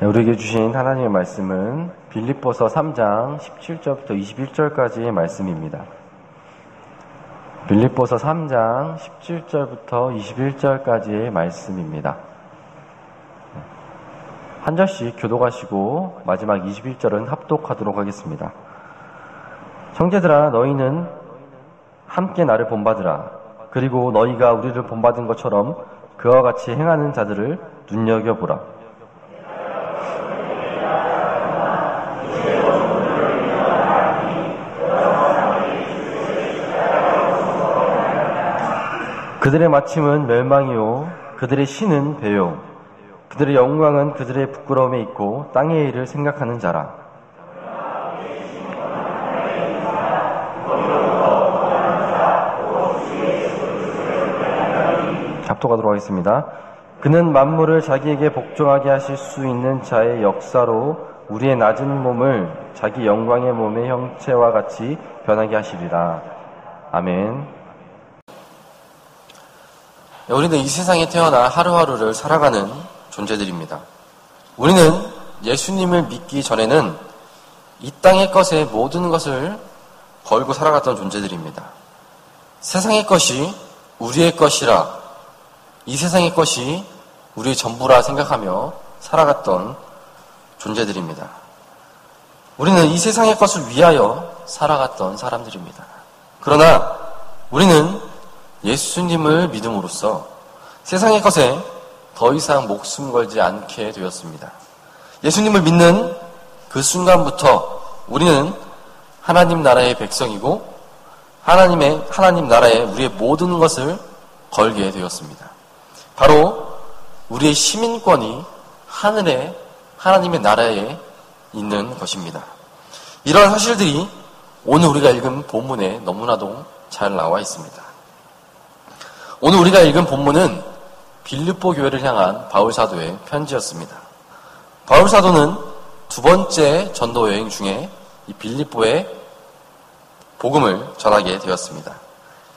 우리에게 주신 하나님의 말씀은 빌립보서 3장 17절부터 21절까지의 말씀입니다. 빌립보서 3장 17절부터 21절까지의 말씀입니다. 한 절씩 교독하시고 마지막 21절은 합독하도록 하겠습니다. 형제들아, 너희는 함께 나를 본받으라. 그리고 너희가 우리를 본받은 것처럼 그와 같이 행하는 자들을 눈여겨보라. 그들의 마침은 멸망이요 그들의 신은 배요 그들의 영광은 그들의 부끄러움에 있고 땅의 일을 생각하는 자라. 합독하도록 하겠습니다. 그는 만물을 자기에게 복종하게 하실 수 있는 자의 역사로 우리의 낮은 몸을 자기 영광의 몸의 형체와 같이 변하게 하시리라. 아멘. 우리는 이 세상에 태어나 하루하루를 살아가는 존재들입니다. 우리는 예수님을 믿기 전에는 이 땅의 것에 모든 것을 걸고 살아갔던 존재들입니다. 세상의 것이 우리의 것이라, 이 세상의 것이 우리의 전부라 생각하며 살아갔던 존재들입니다. 우리는 이 세상의 것을 위하여 살아갔던 사람들입니다. 그러나 우리는 예수님을 믿음으로써 세상의 것에 더 이상 목숨 걸지 않게 되었습니다. 예수님을 믿는 그 순간부터 우리는 하나님 나라의 백성이고 하나님 나라에 우리의 모든 것을 걸게 되었습니다. 바로 우리의 시민권이 하늘에 하나님의 나라에 있는 것입니다. 이런 사실들이 오늘 우리가 읽은 본문에 너무나도 잘 나와 있습니다. 오늘 우리가 읽은 본문은 빌립보 교회를 향한 바울 사도의 편지였습니다. 바울 사도는 두 번째 전도 여행 중에 이 빌립보에 복음을 전하게 되었습니다.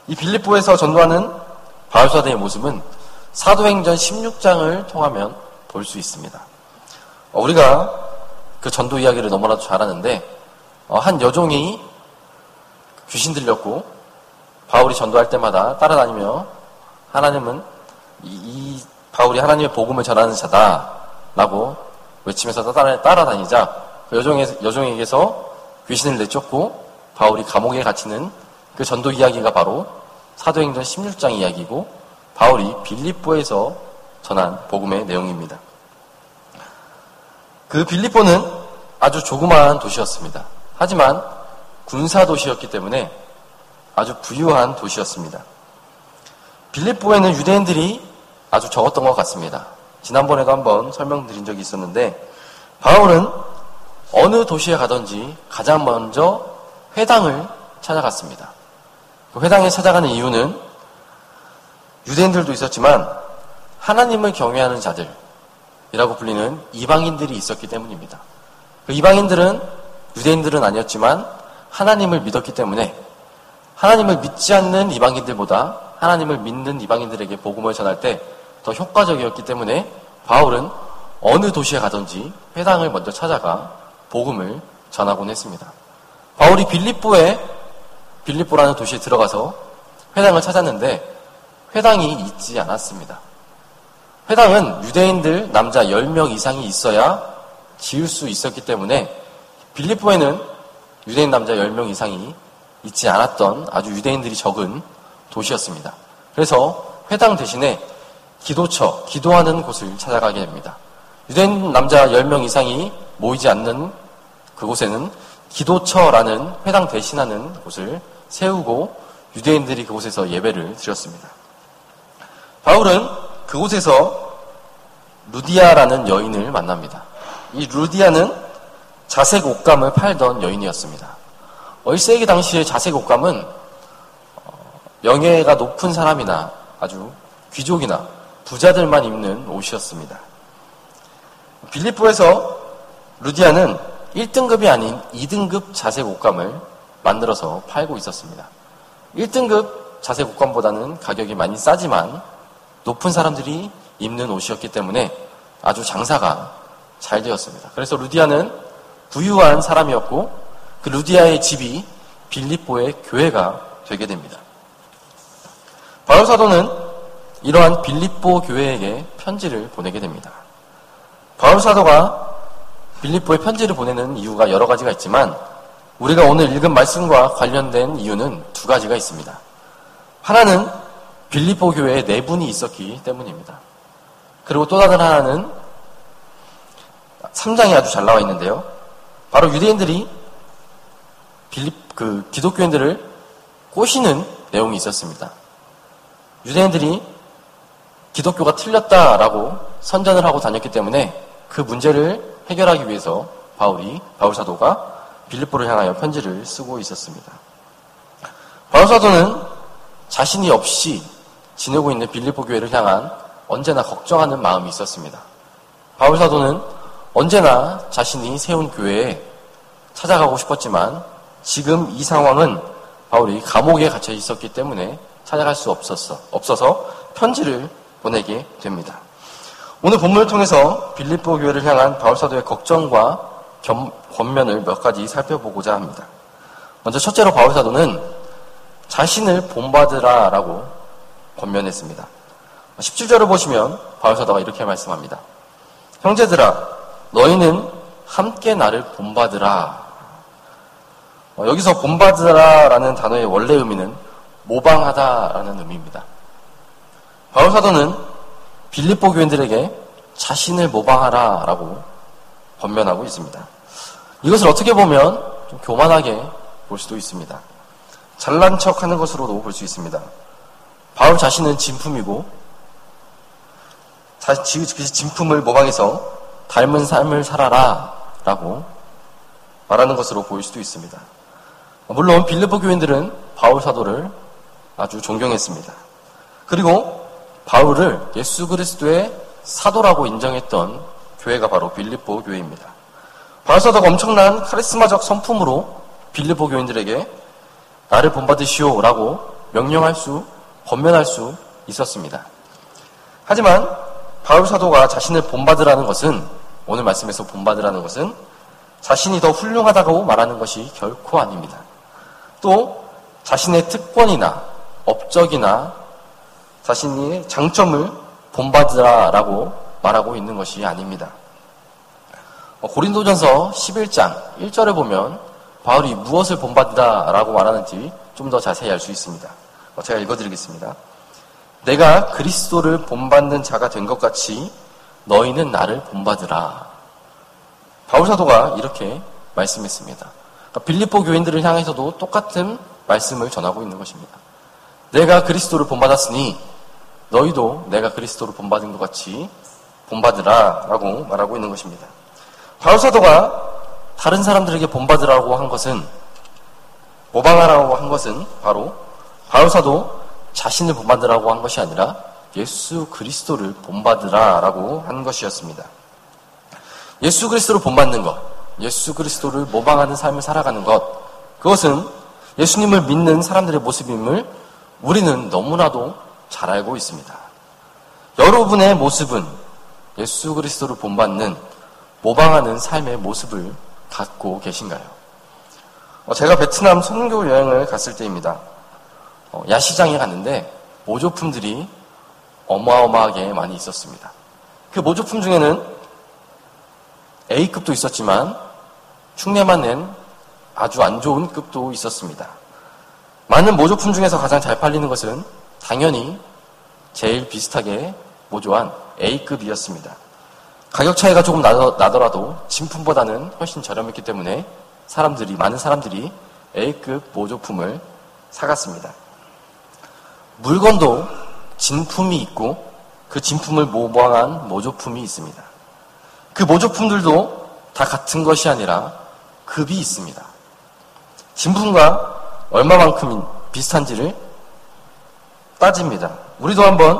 이 빌립보에서 전도하는 바울 사도의 모습은 사도행전 16장을 통하면 볼 수 있습니다. 우리가 그 전도 이야기를 너무나도 잘 아는데, 한 여종이 귀신 들렸고 바울이 전도할 때마다 따라다니며 하나님은 이 바울이 하나님의 복음을 전하는 자다라고 외치면서 따라다니자 그 여종에게서 귀신을 내쫓고 바울이 감옥에 갇히는 그 전도 이야기가 바로 사도행전 16장 이야기고 바울이 빌립보에서 전한 복음의 내용입니다. 그 빌립보는 아주 조그마한 도시였습니다. 하지만 군사 도시였기 때문에 아주 부유한 도시였습니다. 빌립보에는 유대인들이 아주 적었던 것 같습니다. 지난번에도 한번 설명드린 적이 있었는데 바울은 어느 도시에 가든지 가장 먼저 회당을 찾아갔습니다. 그 회당에 찾아가는 이유는 유대인들도 있었지만 하나님을 경외하는 자들이라고 불리는 이방인들이 있었기 때문입니다. 그 이방인들은 유대인들은 아니었지만 하나님을 믿었기 때문에 하나님을 믿지 않는 이방인들보다 하나님을 믿는 이방인들에게 복음을 전할 때 더 효과적이었기 때문에 바울은 어느 도시에 가든지 회당을 먼저 찾아가 복음을 전하곤 했습니다. 바울이 빌립보라는 도시에 들어가서 회당을 찾았는데 회당이 있지 않았습니다. 회당은 유대인들 남자 10명 이상이 있어야 지을 수 있었기 때문에 빌립보에는 유대인 남자 10명 이상이 있지 않았던 아주 유대인들이 적은 도시였습니다. 그래서 회당 대신에 기도처, 기도하는 곳을 찾아가게 됩니다. 유대인 남자 10명 이상이 모이지 않는 그곳에는 기도처라는 회당 대신하는 곳을 세우고 유대인들이 그곳에서 예배를 드렸습니다. 바울은 그곳에서 루디아라는 여인을 만납니다. 이 루디아는 자색 옷감을 팔던 여인이었습니다. 1세기 당시의 자색 옷감은 명예가 높은 사람이나 아주 귀족이나 부자들만 입는 옷이었습니다. 빌립보에서 루디아는 1등급이 아닌 2등급 자색 옷감을 만들어서 팔고 있었습니다. 1등급 자색 옷감보다는 가격이 많이 싸지만 높은 사람들이 입는 옷이었기 때문에 아주 장사가 잘 되었습니다. 그래서 루디아는 부유한 사람이었고 그 루디아의 집이 빌립보의 교회가 되게 됩니다. 바울 사도는 이러한 빌립보 교회에게 편지를 보내게 됩니다. 바울 사도가 빌립보에 편지를 보내는 이유가 여러 가지가 있지만 우리가 오늘 읽은 말씀과 관련된 이유는 두 가지가 있습니다. 하나는 빌립보 교회에 내분이 있었기 때문입니다. 그리고 또 다른 하나는 3장에 아주 잘 나와 있는데요. 바로 유대인들이 기독교인들을 꼬시는 내용이 있었습니다. 유대인들이 기독교가 틀렸다라고 선전을 하고 다녔기 때문에 그 문제를 해결하기 위해서 바울 사도가 빌립보를 향하여 편지를 쓰고 있었습니다. 바울 사도는 자신이 없이 지내고 있는 빌립보 교회를 향한 언제나 걱정하는 마음이 있었습니다. 바울 사도는 언제나 자신이 세운 교회에 찾아가고 싶었지만 지금 이 상황은 바울이 감옥에 갇혀 있었기 때문에 찾아갈 수 없어서 편지를 보내게 됩니다. 오늘 본문을 통해서 빌립보 교회를 향한 바울 사도의 걱정과 권면을 몇 가지 살펴보고자 합니다. 먼저 첫째로 바울 사도는 자신을 본받으라 라고 권면했습니다. 17절을 보시면 바울 사도가 이렇게 말씀합니다. 형제들아 너희는 함께 나를 본받으라. 여기서 본받으라 라는 단어의 원래 의미는 모방하다 라는 의미입니다. 바울 사도는 빌립보 교인들에게 자신을 모방하라 라고 권면하고 있습니다. 이것을 어떻게 보면 좀 교만하게 볼 수도 있습니다. 잘난 척 하는 것으로도 볼 수 있습니다. 바울 자신은 진품이고 그 진품을 모방해서 닮은 삶을 살아라 라고 말하는 것으로 보일 수도 있습니다. 물론 빌립보 교인들은 바울 사도를 아주 존경했습니다. 그리고 바울을 예수 그리스도의 사도라고 인정했던 교회가 바로 빌립보 교회입니다. 바울 사도가 엄청난 카리스마적 성품으로 빌립보 교인들에게 나를 본받으시오 라고 권면할 수 있었습니다. 하지만 바울 사도가 자신을 본받으라는 것은, 오늘 말씀에서 본받으라는 것은 자신이 더 훌륭하다고 말하는 것이 결코 아닙니다. 또 자신의 특권이나 업적이나 자신의 장점을 본받으라라고 말하고 있는 것이 아닙니다. 고린도전서 11장 1절에 보면 바울이 무엇을 본받으라라고 말하는지 좀 더 자세히 알 수 있습니다. 제가 읽어드리겠습니다. 내가 그리스도를 본받는 자가 된 것 같이 너희는 나를 본받으라. 바울 사도가 이렇게 말씀했습니다. 빌립보 교인들을 향해서도 똑같은 말씀을 전하고 있는 것입니다. 내가 그리스도를 본받았으니 너희도 내가 그리스도를 본받은 것 같이 본받으라 라고 말하고 있는 것입니다. 바울 사도가 다른 사람들에게 본받으라고 한 것은, 모방하라고 한 것은 바로 바울 사도 자신을 본받으라고 한 것이 아니라 예수 그리스도를 본받으라 라고 한 것이었습니다. 예수 그리스도를 본받는 것, 예수 그리스도를 모방하는 삶을 살아가는 것, 그것은 예수님을 믿는 사람들의 모습임을 우리는 너무나도 잘 알고 있습니다. 여러분의 모습은 예수 그리스도를 본받는, 모방하는 삶의 모습을 갖고 계신가요? 제가 베트남 선교 여행을 갔을 때입니다. 야시장에 갔는데 모조품들이 어마어마하게 많이 있었습니다. 그 모조품 중에는 A급도 있었지만 흉내만 낸 아주 안 좋은 급도 있었습니다. 많은 모조품 중에서 가장 잘 팔리는 것은 당연히 제일 비슷하게 모조한 A급이었습니다. 가격 차이가 조금 나더라도 진품보다는 훨씬 저렴했기 때문에 많은 사람들이 A급 모조품을 사갔습니다. 물건도 진품이 있고 그 진품을 모방한 모조품이 있습니다. 그 모조품들도 다 같은 것이 아니라 급이 있습니다. 진품과 얼마만큼 비슷한지를 따집니다. 우리도 한번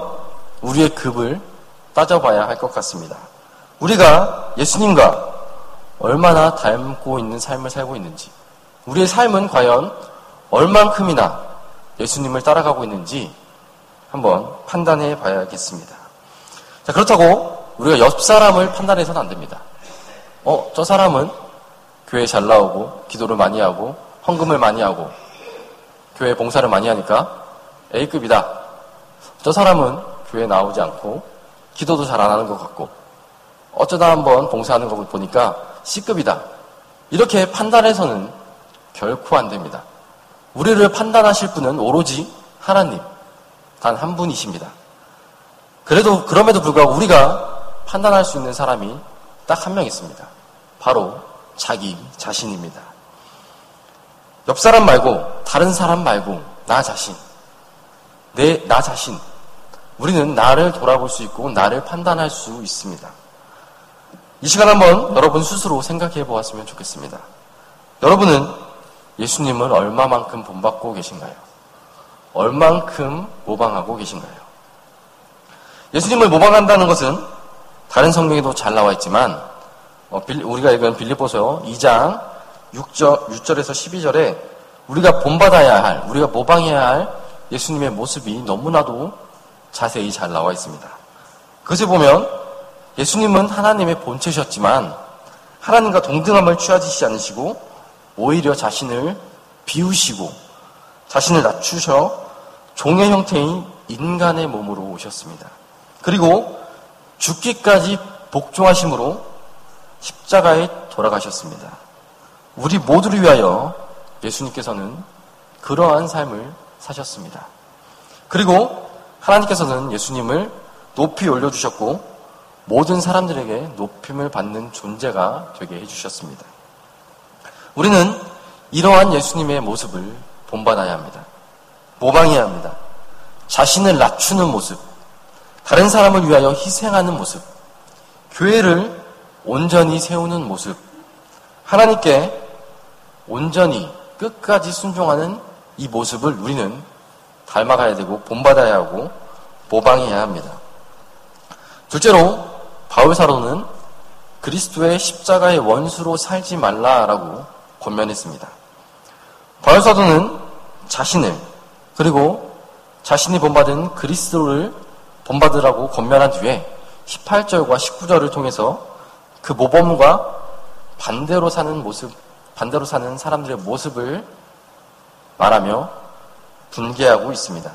우리의 급을 따져봐야 할 것 같습니다. 우리가 예수님과 얼마나 닮고 있는 삶을 살고 있는지, 우리의 삶은 과연 얼만큼이나 예수님을 따라가고 있는지 한번 판단해 봐야겠습니다. 자, 그렇다고 우리가 옆 사람을 판단해서는 안 됩니다. 저 사람은 교회 잘 나오고 기도를 많이 하고 헌금을 많이 하고 교회 봉사를 많이 하니까 A급이다. 저 사람은 교회 나오지 않고 기도도 잘 안 하는 것 같고 어쩌다 한번 봉사하는 거 보니까 C급이다. 이렇게 판단해서는 결코 안 됩니다. 우리를 판단하실 분은 오로지 하나님 단 한 분이십니다. 그럼에도 불구하고 우리가 판단할 수 있는 사람이 딱 한 명 있습니다. 바로 자기 자신입니다. 옆 사람 말고 다른 사람 말고 나 자신. 나 자신. 우리는 나를 돌아볼 수 있고 나를 판단할 수 있습니다. 이 시간 한번 여러분 스스로 생각해 보았으면 좋겠습니다. 여러분은 예수님을 얼마만큼 본받고 계신가요? 얼만큼 모방하고 계신가요? 예수님을 모방한다는 것은 다른 성경에도 잘 나와 있지만 우리가 읽은 빌립보서 2장 6절에서 12절에 우리가 본받아야 할, 우리가 모방해야 할 예수님의 모습이 너무나도 자세히 잘 나와 있습니다. 그것을 보면 예수님은 하나님의 본체셨지만 하나님과 동등함을 취하시지 않으시고 오히려 자신을 비우시고 자신을 낮추셔 종의 형태인 인간의 몸으로 오셨습니다. 그리고 죽기까지 복종하심으로 십자가에 돌아가셨습니다. 우리 모두를 위하여 예수님께서는 그러한 삶을 사셨습니다. 그리고 하나님께서는 예수님을 높이 올려주셨고 모든 사람들에게 높임을 받는 존재가 되게 해주셨습니다. 우리는 이러한 예수님의 모습을 본받아야 합니다. 모방해야 합니다. 자신을 낮추는 모습, 다른 사람을 위하여 희생하는 모습, 교회를 온전히 세우는 모습, 하나님께 온전히 끝까지 순종하는 이 모습을 우리는 닮아가야 되고 본받아야 하고 모방해야 합니다. 둘째로 바울 사도는 그리스도의 십자가의 원수로 살지 말라라고 권면했습니다. 바울 사도는 자신을 그리고 자신이 본받은 그리스도를 본받으라고 권면한 뒤에 18절과 19절을 통해서 그 모범과 반대로 사는 사람들의 모습을 말하며 분개하고 있습니다.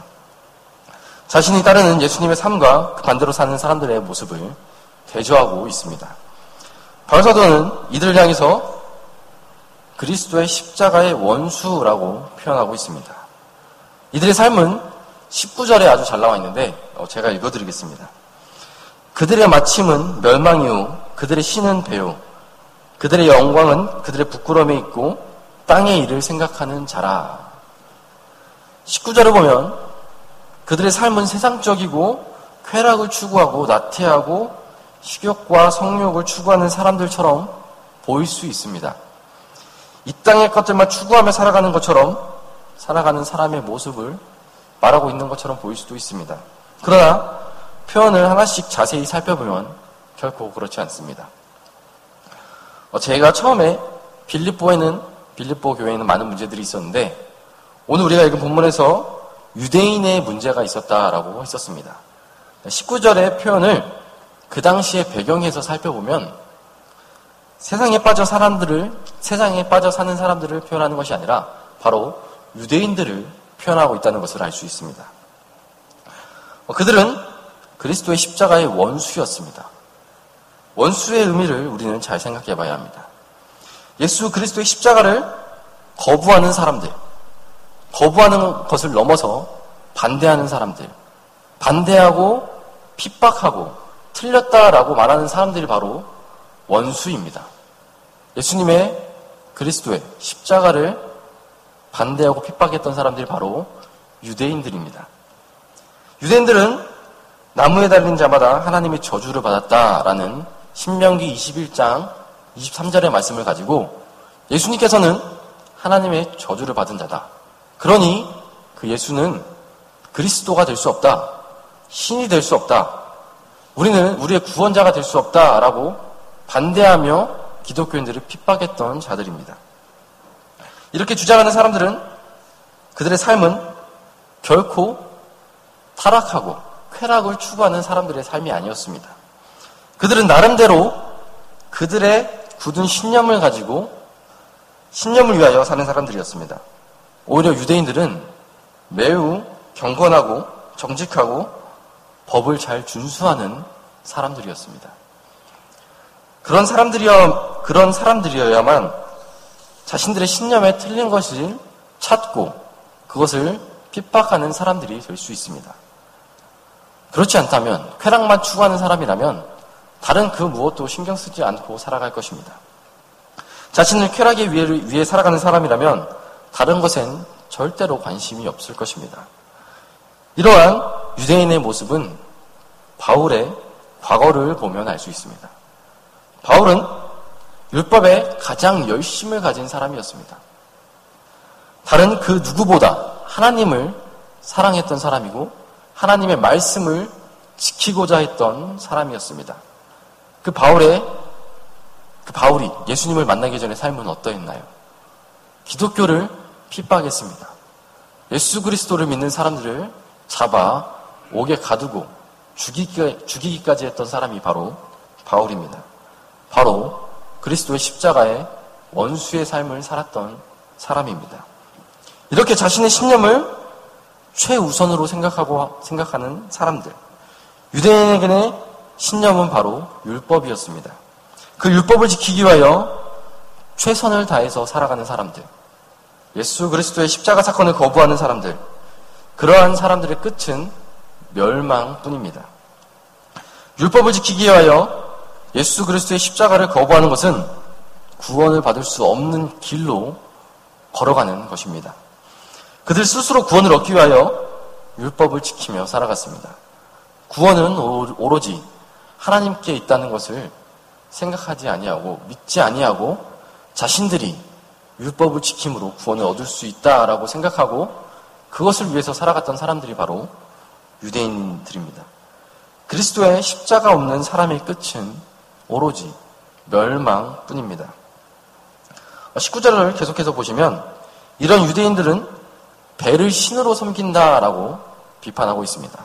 자신이 따르는 예수님의 삶과 그 반대로 사는 사람들의 모습을 대조하고 있습니다. 바울 사도는 이들을 향해서 그리스도의 십자가의 원수라고 표현하고 있습니다. 이들의 삶은 19절에 아주 잘 나와 있는데 제가 읽어드리겠습니다. 그들의 마침은 멸망이요 그들의 신은 배요 그들의 영광은 그들의 부끄러움에 있고 땅의 일을 생각하는 자라. 19절을 보면 그들의 삶은 세상적이고 쾌락을 추구하고 나태하고 식욕과 성욕을 추구하는 사람들처럼 보일 수 있습니다. 이 땅의 것들만 추구하며 살아가는 것처럼 살아가는 사람의 모습을 말하고 있는 것처럼 보일 수도 있습니다. 그러나 표현을 하나씩 자세히 살펴보면 결코 그렇지 않습니다. 제가 처음에 빌립보 교회에는 많은 문제들이 있었는데 오늘 우리가 읽은 본문에서 유대인의 문제가 있었다라고 했었습니다. 19절의 표현을 그 당시의 배경에서 살펴보면 세상에 빠져 사는 사람들을 표현하는 것이 아니라 바로 유대인들을 표현하고 있다는 것을 알 수 있습니다. 그들은 그리스도의 십자가의 원수였습니다. 원수의 의미를 우리는 잘 생각해 봐야 합니다. 예수 그리스도의 십자가를 거부하는 사람들, 거부하는 것을 넘어서 반대하는 사람들, 반대하고 핍박하고 틀렸다라고 말하는 사람들이 바로 원수입니다. 예수님의 그리스도의 십자가를 반대하고 핍박했던 사람들이 바로 유대인들입니다. 유대인들은 나무에 달린 자마다 하나님의 저주를 받았다라는 신명기 21장 23절의 말씀을 가지고 예수님께서는 하나님의 저주를 받은 자다. 그러니 그 예수는 그리스도가 될 수 없다. 신이 될 수 없다. 우리는 우리의 구원자가 될 수 없다라고 반대하며 기독교인들을 핍박했던 자들입니다. 이렇게 주장하는 사람들은 그들의 삶은 결코 타락하고 쾌락을 추구하는 사람들의 삶이 아니었습니다. 그들은 나름대로 그들의 굳은 신념을 가지고 신념을 위하여 사는 사람들이었습니다. 오히려 유대인들은 매우 경건하고 정직하고 법을 잘 준수하는 사람들이었습니다. 그런 사람들이어야만 자신들의 신념에 틀린 것을 찾고 그것을 핍박하는 사람들이 될 수 있습니다. 그렇지 않다면 쾌락만 추구하는 사람이라면 다른 그 무엇도 신경 쓰지 않고 살아갈 것입니다. 자신을 쾌락에 위해 살아가는 사람이라면 다른 것엔 절대로 관심이 없을 것입니다. 이러한 유대인의 모습은 바울의 과거를 보면 알 수 있습니다. 바울은 율법에 가장 열심을 가진 사람이었습니다. 다른 그 누구보다 하나님을 사랑했던 사람이고 하나님의 말씀을 지키고자 했던 사람이었습니다. 그 바울이 예수님을 만나기 전에 삶은 어떠했나요? 기독교를 핍박했습니다. 예수 그리스도를 믿는 사람들을 잡아 옥에 가두고 죽이기까지 했던 사람이 바로 바울입니다. 바로 그리스도의 십자가의 원수의 삶을 살았던 사람입니다. 이렇게 자신의 신념을 최우선으로 생각하는 사람들. 유대인에게는 신념은 바로 율법이었습니다. 그 율법을 지키기 위하여 최선을 다해서 살아가는 사람들. 예수 그리스도의 십자가 사건을 거부하는 사람들. 그러한 사람들의 끝은 멸망뿐입니다. 율법을 지키기 위하여 예수 그리스도의 십자가를 거부하는 것은 구원을 받을 수 없는 길로 걸어가는 것입니다. 그들 스스로 구원을 얻기 위하여 율법을 지키며 살아갔습니다. 구원은 오로지 하나님께 있다는 것을 생각하지 아니하고 믿지 아니하고 자신들이 율법을 지킴으로 구원을 얻을 수 있다라고 생각하고 그것을 위해서 살아갔던 사람들이 바로 유대인들입니다. 그리스도의 십자가 없는 사람의 끝은 오로지 멸망뿐입니다. 19절을 계속해서 보시면 이런 유대인들은 배를 신으로 섬긴다라고 비판하고 있습니다.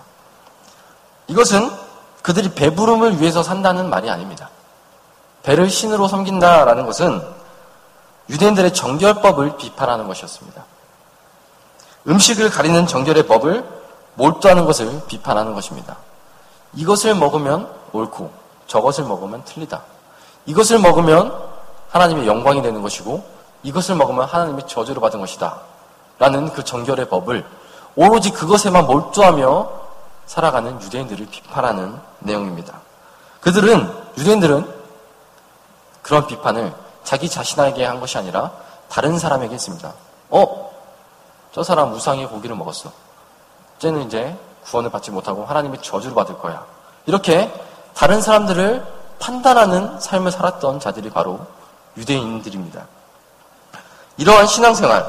이것은 그들이 배부름을 위해서 산다는 말이 아닙니다. 배를 신으로 섬긴다라는 것은 유대인들의 정결법을 비판하는 것이었습니다. 음식을 가리는 정결의 법을 몰두하는 것을 비판하는 것입니다. 이것을 먹으면 옳고 저것을 먹으면 틀리다. 이것을 먹으면 하나님의 영광이 되는 것이고 이것을 먹으면 하나님의 저주를 받은 것이다. 라는 그 정결의 법을 오로지 그것에만 몰두하며 살아가는 유대인들을 비판하는 내용입니다. 유대인들은 그런 비판을 자기 자신에게 한 것이 아니라 다른 사람에게 했습니다. 저 사람 우상의 고기를 먹었어. 쟤는 이제 구원을 받지 못하고 하나님의 저주를 받을 거야. 이렇게 다른 사람들을 판단하는 삶을 살았던 자들이 바로 유대인들입니다. 이러한 신앙생활,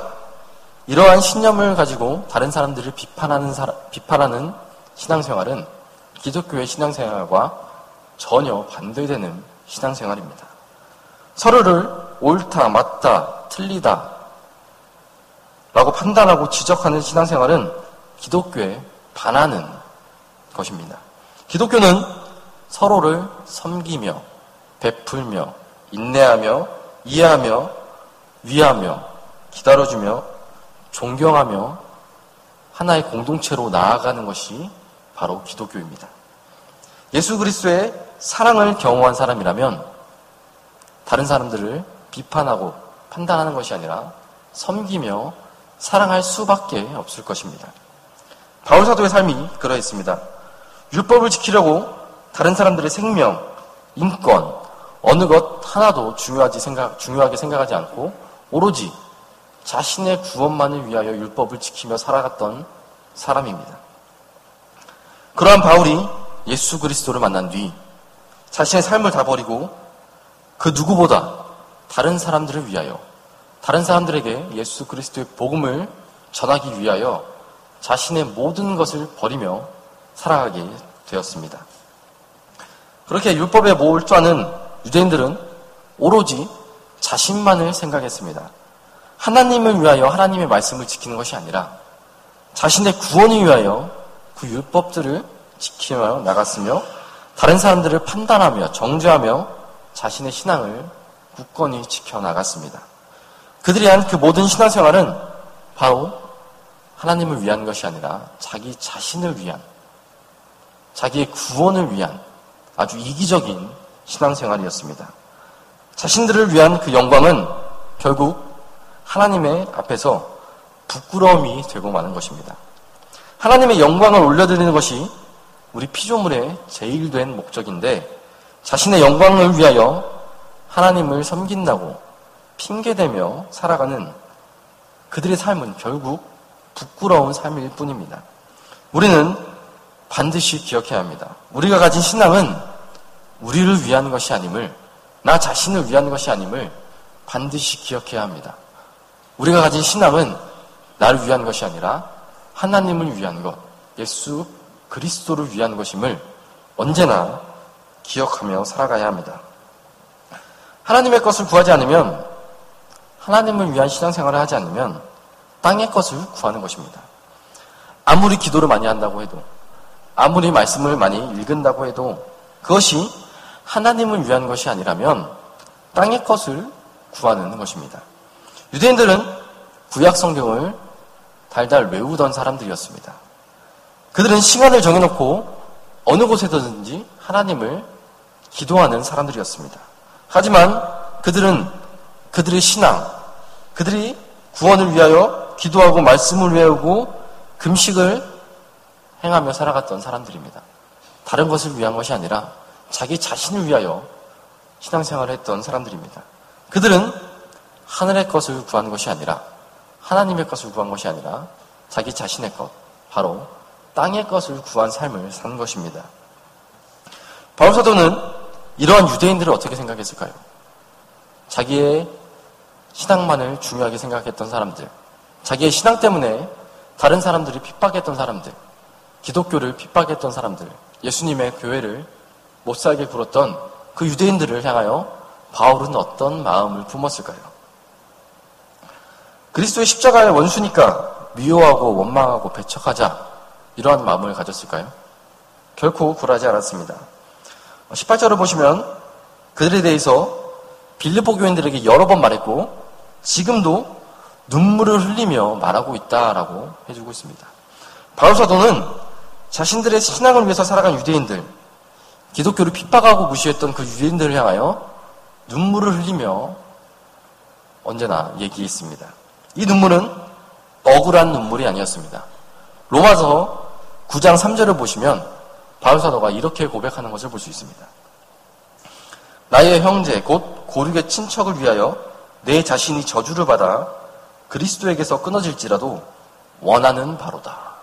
이러한 신념을 가지고 다른 사람들을 비판하는 신앙생활은 기독교의 신앙생활과 전혀 반대되는 신앙생활입니다. 서로를 옳다, 맞다, 틀리다 라고 판단하고 지적하는 신앙생활은 기독교에 반하는 것입니다. 기독교는 서로를 섬기며 베풀며 인내하며 이해하며 위하며 기다려주며 존경하며 하나의 공동체로 나아가는 것이 바로 기독교입니다. 예수 그리스도의 사랑을 경험한 사람이라면 다른 사람들을 비판하고 판단하는 것이 아니라 섬기며 사랑할 수밖에 없을 것입니다. 바울 사도의 삶이 그러했습니다. 율법을 지키려고 다른 사람들의 생명, 인권, 어느 것 하나도 중요하게 생각하지 않고 오로지 자신의 구원만을 위하여 율법을 지키며 살아갔던 사람입니다. 그러한 바울이 예수 그리스도를 만난 뒤 자신의 삶을 다 버리고 그 누구보다 다른 사람들을 위하여 다른 사람들에게 예수 그리스도의 복음을 전하기 위하여 자신의 모든 것을 버리며 살아가게 되었습니다. 그렇게 율법에 몰두하는 유대인들은 오로지 자신만을 생각했습니다. 하나님을 위하여 하나님의 말씀을 지키는 것이 아니라 자신의 구원을 위하여 그 율법들을 지키며 나갔으며 다른 사람들을 판단하며 정죄하며 자신의 신앙을 굳건히 지켜나갔습니다. 그들이 한 그 모든 신앙생활은 바로 하나님을 위한 것이 아니라 자기 자신을 위한, 자기의 구원을 위한 아주 이기적인 신앙생활이었습니다. 자신들을 위한 그 영광은 결국 하나님의 앞에서 부끄러움이 되고 마는 것입니다. 하나님의 영광을 올려드리는 것이 우리 피조물의 제일된 목적인데, 자신의 영광을 위하여 하나님을 섬긴다고 핑계대며 살아가는 그들의 삶은 결국 부끄러운 삶일 뿐입니다. 우리는 반드시 기억해야 합니다. 우리가 가진 신앙은 우리를 위한 것이 아님을, 나 자신을 위한 것이 아님을 반드시 기억해야 합니다. 우리가 가진 신앙은 나를 위한 것이 아니라 하나님을 위한 것, 예수 그리스도를 위한 것임을 언제나 기억하며 살아가야 합니다. 하나님의 것을 구하지 않으면, 하나님을 위한 신앙생활을 하지 않으면 땅의 것을 구하는 것입니다. 아무리 기도를 많이 한다고 해도, 아무리 말씀을 많이 읽은다고 해도 그것이 하나님을 위한 것이 아니라면 땅의 것을 구하는 것입니다. 유대인들은 구약 성경을 달달 외우던 사람들이었습니다. 그들은 시간을 정해놓고 어느 곳에든지 하나님을 기도하는 사람들이었습니다. 하지만 그들은 그들의 신앙, 그들이 구원을 위하여 기도하고 말씀을 외우고 금식을 행하며 살아갔던 사람들입니다. 다른 것을 위한 것이 아니라 자기 자신을 위하여 신앙생활을 했던 사람들입니다. 그들은 하늘의 것을 구한 것이 아니라, 하나님의 것을 구한 것이 아니라 자기 자신의 것, 바로 땅의 것을 구한 삶을 사는 것입니다. 바울 사도는 이러한 유대인들을 어떻게 생각했을까요? 자기의 신앙만을 중요하게 생각했던 사람들, 자기의 신앙 때문에 다른 사람들이 핍박했던 사람들, 기독교를 핍박했던 사람들, 예수님의 교회를 못살게 굴었던 그 유대인들을 향하여 바울은 어떤 마음을 품었을까요? 그리스도의 십자가의 원수니까 미워하고 원망하고 배척하자, 이러한 마음을 가졌을까요? 결코 굴하지 않았습니다. 18절을 보시면 그들에 대해서 빌립보 교인들에게 여러 번 말했고 지금도 눈물을 흘리며 말하고 있다라고 해주고 있습니다. 바울 사도는 자신들의 신앙을 위해서 살아간 유대인들, 기독교를 핍박하고 무시했던 그 유대인들을 향하여 눈물을 흘리며 언제나 얘기했습니다. 이 눈물은 억울한 눈물이 아니었습니다. 로마서 9장 3절을 보시면 바울 사도가 이렇게 고백하는 것을 볼 수 있습니다. 나의 형제 곧 고륙의 친척을 위하여 내 자신이 저주를 받아 그리스도에게서 끊어질지라도 원하는 바로다.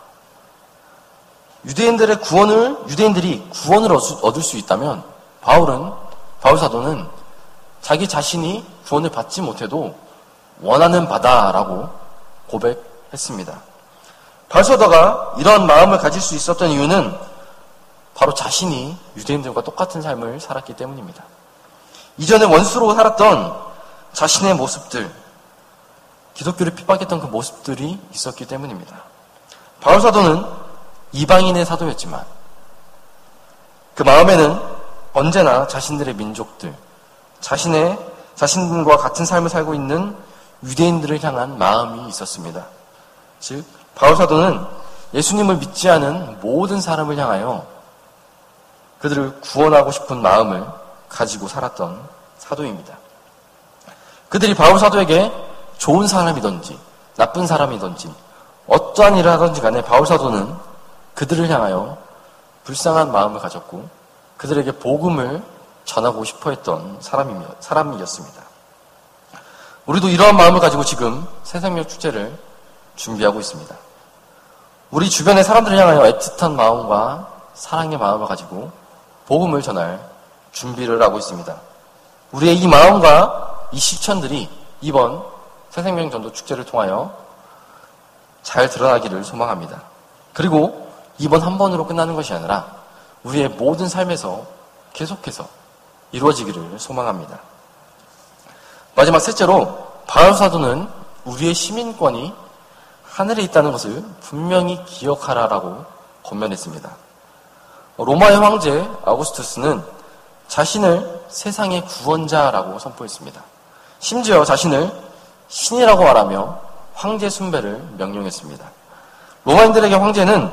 유대인들이 구원을 얻을 수 있다면 바울 사도는 자기 자신이 구원을 받지 못해도 원하는 바다라고 고백했습니다. 바울 사도가 이런 마음을 가질 수 있었던 이유는 바로 자신이 유대인들과 똑같은 삶을 살았기 때문입니다. 이전에 원수로 살았던 자신의 모습들, 기독교를 핍박했던 그 모습들이 있었기 때문입니다. 바울 사도는 이방인의 사도였지만 그 마음에는 언제나 자신들의 민족들, 자신과 같은 삶을 살고 있는 유대인들을 향한 마음이 있었습니다. 즉, 바울 사도는 예수님을 믿지 않은 모든 사람을 향하여 그들을 구원하고 싶은 마음을 가지고 살았던 사도입니다. 그들이 바울 사도에게 좋은 사람이든지 나쁜 사람이든지 어떠한 일을 하든지 간에 바울 사도는 그들을 향하여 불쌍한 마음을 가졌고 그들에게 복음을 전하고 싶어 했던 사람이었습니다. 우리도 이러한 마음을 가지고 지금 새생명 축제를 준비하고 있습니다. 우리 주변의 사람들을 향하여 애틋한 마음과 사랑의 마음을 가지고 복음을 전할 준비를 하고 있습니다. 우리의 이 마음과 이 실천들이 이번 새생명 전도 축제를 통하여 잘 드러나기를 소망합니다. 그리고 이번 한 번으로 끝나는 것이 아니라 우리의 모든 삶에서 계속해서 이루어지기를 소망합니다. 마지막 셋째로 바울 사도는 우리의 시민권이 하늘에 있다는 것을 분명히 기억하라라고 권면했습니다. 로마의 황제 아우구스투스는 자신을 세상의 구원자라고 선포했습니다. 심지어 자신을 신이라고 말하며 황제 숭배를 명령했습니다. 로마인들에게 황제는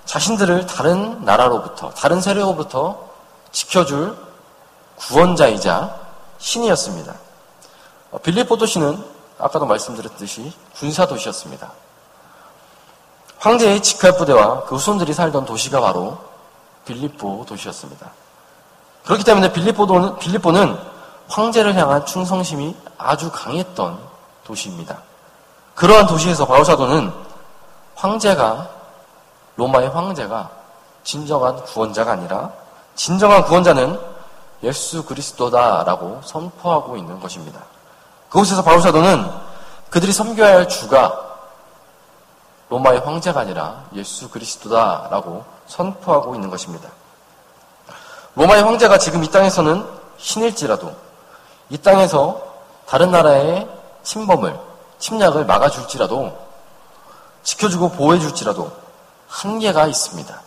자신들을 다른 나라로부터, 다른 세력으로부터 지켜줄 구원자이자 신이었습니다. 빌립보 도시는 아까도 말씀드렸듯이 군사도시였습니다. 황제의 직할 부대와 그 후손들이 살던 도시가 바로 빌립보 도시였습니다. 그렇기 때문에 빌립보는 황제를 향한 충성심이 아주 강했던 도시입니다. 그러한 도시에서 바울 사도는 로마의 황제가 진정한 구원자가 아니라 진정한 구원자는 예수 그리스도다라고 선포하고 있는 것입니다. 그곳에서 바울 사도는 그들이 섬겨야 할 주가 로마의 황제가 아니라 예수 그리스도다라고 선포하고 있는 것입니다. 로마의 황제가 지금 이 땅에서는 신일지라도 이 땅에서 다른 나라의 침략을 막아줄지라도 지켜주고 보호해줄지라도 한계가 있습니다.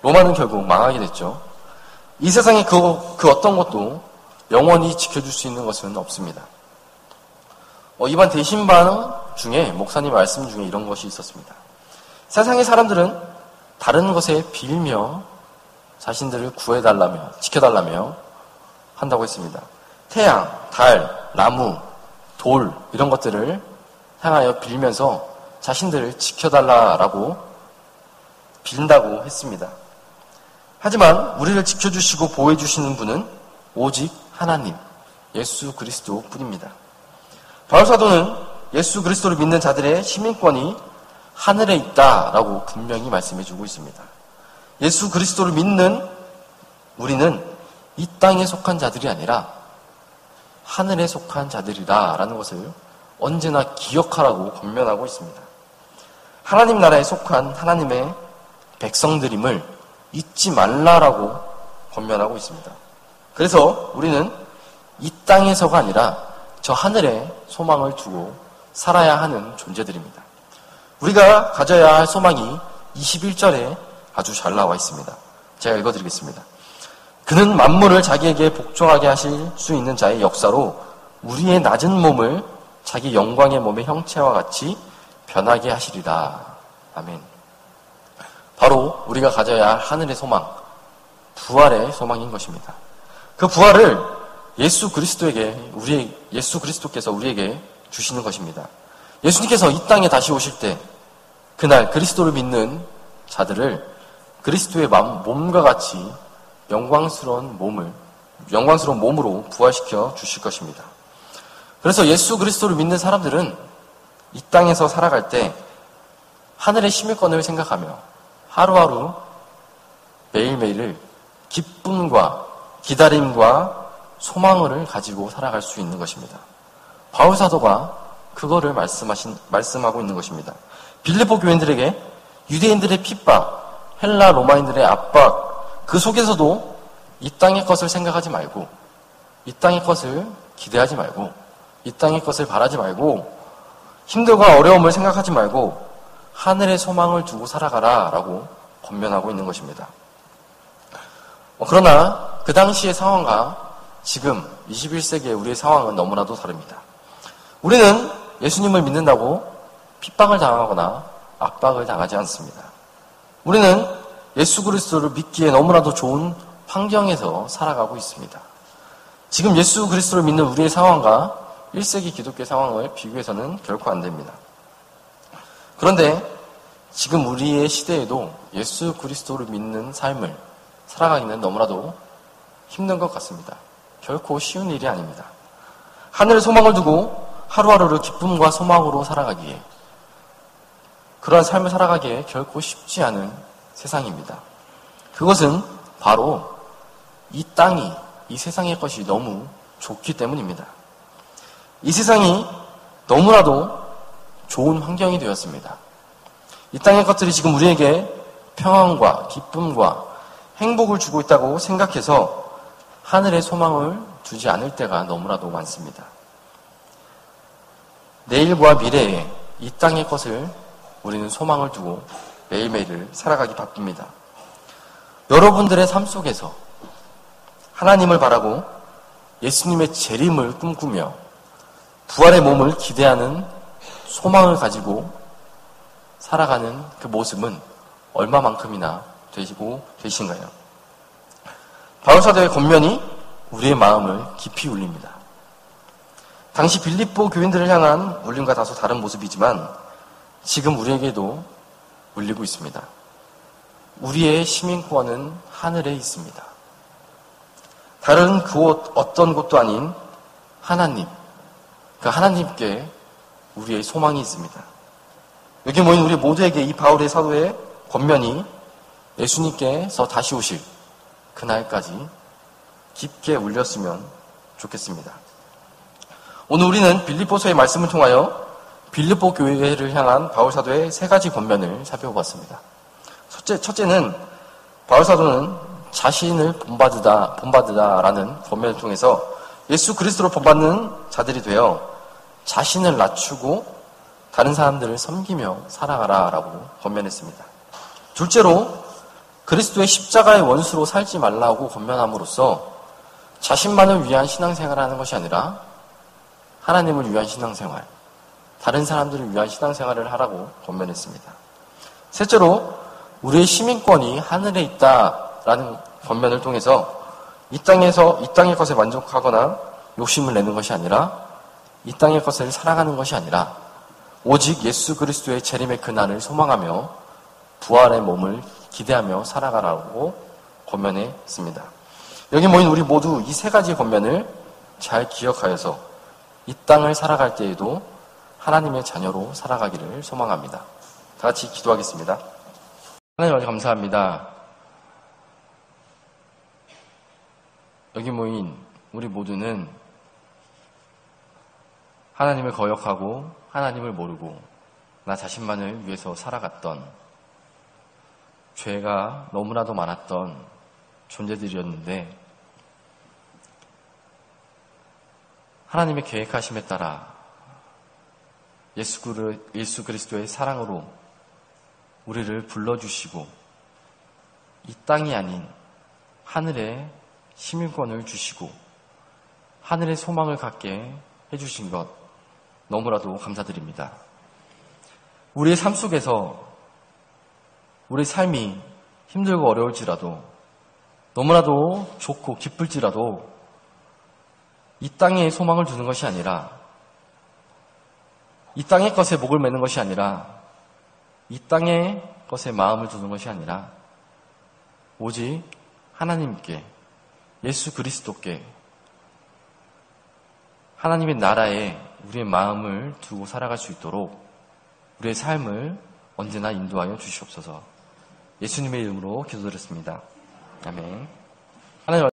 로마는 결국 망하게 됐죠. 이 세상에 그 어떤 것도 영원히 지켜줄 수 있는 것은 없습니다. 이번 대신방 중에 목사님 말씀 중에 이런 것이 있었습니다. 세상의 사람들은 다른 것에 빌며 자신들을 구해달라며 지켜달라며 한다고 했습니다. 태양, 달, 나무, 돌 이런 것들을 향하여 빌면서 자신들을 지켜달라라고 빌다고 했습니다. 하지만 우리를 지켜주시고 보호해주시는 분은 오직 하나님, 예수 그리스도 뿐입니다. 바울 사도는 예수 그리스도를 믿는 자들의 시민권이 하늘에 있다라고 분명히 말씀해주고 있습니다. 예수 그리스도를 믿는 우리는 이 땅에 속한 자들이 아니라 하늘에 속한 자들이라는 것을 언제나 기억하라고 권면하고 있습니다. 하나님 나라에 속한 하나님의 백성들임을 잊지 말라라고 권면하고 있습니다. 그래서 우리는 이 땅에서가 아니라 저 하늘에 소망을 두고 살아야 하는 존재들입니다. 우리가 가져야 할 소망이 21절에 아주 잘 나와 있습니다. 제가 읽어드리겠습니다. 그는 만물을 자기에게 복종하게 하실 수 있는 자의 역사로 우리의 낮은 몸을 자기 영광의 몸의 형체와 같이 변하게 하시리라. 아멘. 바로 우리가 가져야 할 하늘의 소망, 부활의 소망인 것입니다. 그 부활을 예수 그리스도께서 우리에게 주시는 것입니다. 예수님께서 이 땅에 다시 오실 때 그날 그리스도를 믿는 자들을 그리스도의 몸과 같이 영광스러운 몸으로 부활시켜 주실 것입니다. 그래서 예수 그리스도를 믿는 사람들은 이 땅에서 살아갈 때 하늘의 시민권을 생각하며 하루하루 매일매일을 기쁨과 기다림과 소망을 가지고 살아갈 수 있는 것입니다. 바울 사도가 그거를 말씀하고 있는 것입니다. 빌립보 교인들에게 유대인들의 핍박, 헬라 로마인들의 압박, 그 속에서도 이 땅의 것을 생각하지 말고, 이 땅의 것을 기대하지 말고, 이 땅의 것을 바라지 말고, 힘들과 어려움을 생각하지 말고 하늘의 소망을 두고 살아가라 라고 권면하고 있는 것입니다. 그러나 그 당시의 상황과 지금 21세기의 우리의 상황은 너무나도 다릅니다. 우리는 예수님을 믿는다고 핍박을 당하거나 압박을 당하지 않습니다. 우리는 예수 그리스도를 믿기에 너무나도 좋은 환경에서 살아가고 있습니다. 지금 예수 그리스도를 믿는 우리의 상황과 1세기 기독교의 상황을 비교해서는 결코 안 됩니다. 그런데 지금 우리의 시대에도 예수 그리스도를 믿는 삶을 살아가기는 너무나도 힘든 것 같습니다. 결코 쉬운 일이 아닙니다. 하늘의 소망을 두고 하루하루를 기쁨과 소망으로 살아가기에, 그러한 삶을 살아가기에 결코 쉽지 않은 세상입니다. 그것은 바로 이 땅이, 이 세상의 것이 너무 좋기 때문입니다. 이 세상이 너무나도 좋은 환경이 되었습니다. 이 땅의 것들이 지금 우리에게 평안과 기쁨과 행복을 주고 있다고 생각해서 하늘의 소망을 두지 않을 때가 너무나도 많습니다. 내일과 미래에 이 땅의 것을 우리는 소망을 두고 매일매일을 살아가기 바쁩니다. 여러분들의 삶 속에서 하나님을 바라고 예수님의 재림을 꿈꾸며 부활의 몸을 기대하는 소망을 가지고 살아가는 그 모습은 얼마만큼이나 되시고 계신가요? 바울사도의 권면이 우리의 마음을 깊이 울립니다. 당시 빌립보 교인들을 향한 울림과 다소 다른 모습이지만 지금 우리에게도 울리고 있습니다. 우리의 시민권은 하늘에 있습니다. 다른 어떤 곳도 아닌 하나님, 그 하나님께 우리의 소망이 있습니다. 여기 모인 우리 모두에게 이 바울의 사도의 권면이 예수님께서 다시 오실 그날까지 깊게 울렸으면 좋겠습니다. 오늘 우리는 빌립보서의 말씀을 통하여 빌립보 교회를 향한 바울 사도의 세 가지 권면을 살펴보았습니다. 첫째는 바울 사도는 자신을 본받으다라는 권면을 통해서 예수 그리스도로 본받는 자들이 되어 자신을 낮추고 다른 사람들을 섬기며 살아가라라고 권면했습니다. 둘째로 그리스도의 십자가의 원수로 살지 말라고 권면함으로써 자신만을 위한 신앙생활을 하는 것이 아니라 하나님을 위한 신앙생활, 다른 사람들을 위한 신앙생활을 하라고 권면했습니다. 셋째로 우리의 시민권이 하늘에 있다라는 권면을 통해서 이 땅의 것에 만족하거나 욕심을 내는 것이 아니라 이 땅의 것을 살아가는 것이 아니라 오직 예수 그리스도의 재림의 그날을 소망하며 부활의 몸을 기대하며 살아가라고 권면했습니다. 여기 모인 우리 모두 이 세 가지 권면을 잘 기억하여서 이 땅을 살아갈 때에도 하나님의 자녀로 살아가기를 소망합니다. 다 같이 기도하겠습니다. 하나님 아버지 감사합니다. 여기 모인 우리 모두는 하나님을 거역하고 하나님을 모르고 나 자신만을 위해서 살아갔던 죄가 너무나도 많았던 존재들이었는데 하나님의 계획하심에 따라 예수 그리스도의 사랑으로 우리를 불러주시고 이 땅이 아닌 하늘의 시민권을 주시고 하늘의 소망을 갖게 해주신 것 너무나도 감사드립니다. 우리의 삶 속에서 우리의 삶이 힘들고 어려울지라도 너무나도 좋고 기쁠지라도 이 땅에 소망을 두는 것이 아니라 이 땅의 것에 목을 매는 것이 아니라 이 땅의 것에 마음을 두는 것이 아니라 오직 하나님께 예수 그리스도께 하나님의 나라에 우리의 마음을 두고 살아갈 수 있도록 우리의 삶을 언제나 인도하여 주시옵소서. 예수님의 이름으로 기도드렸습니다. 아멘. 하나님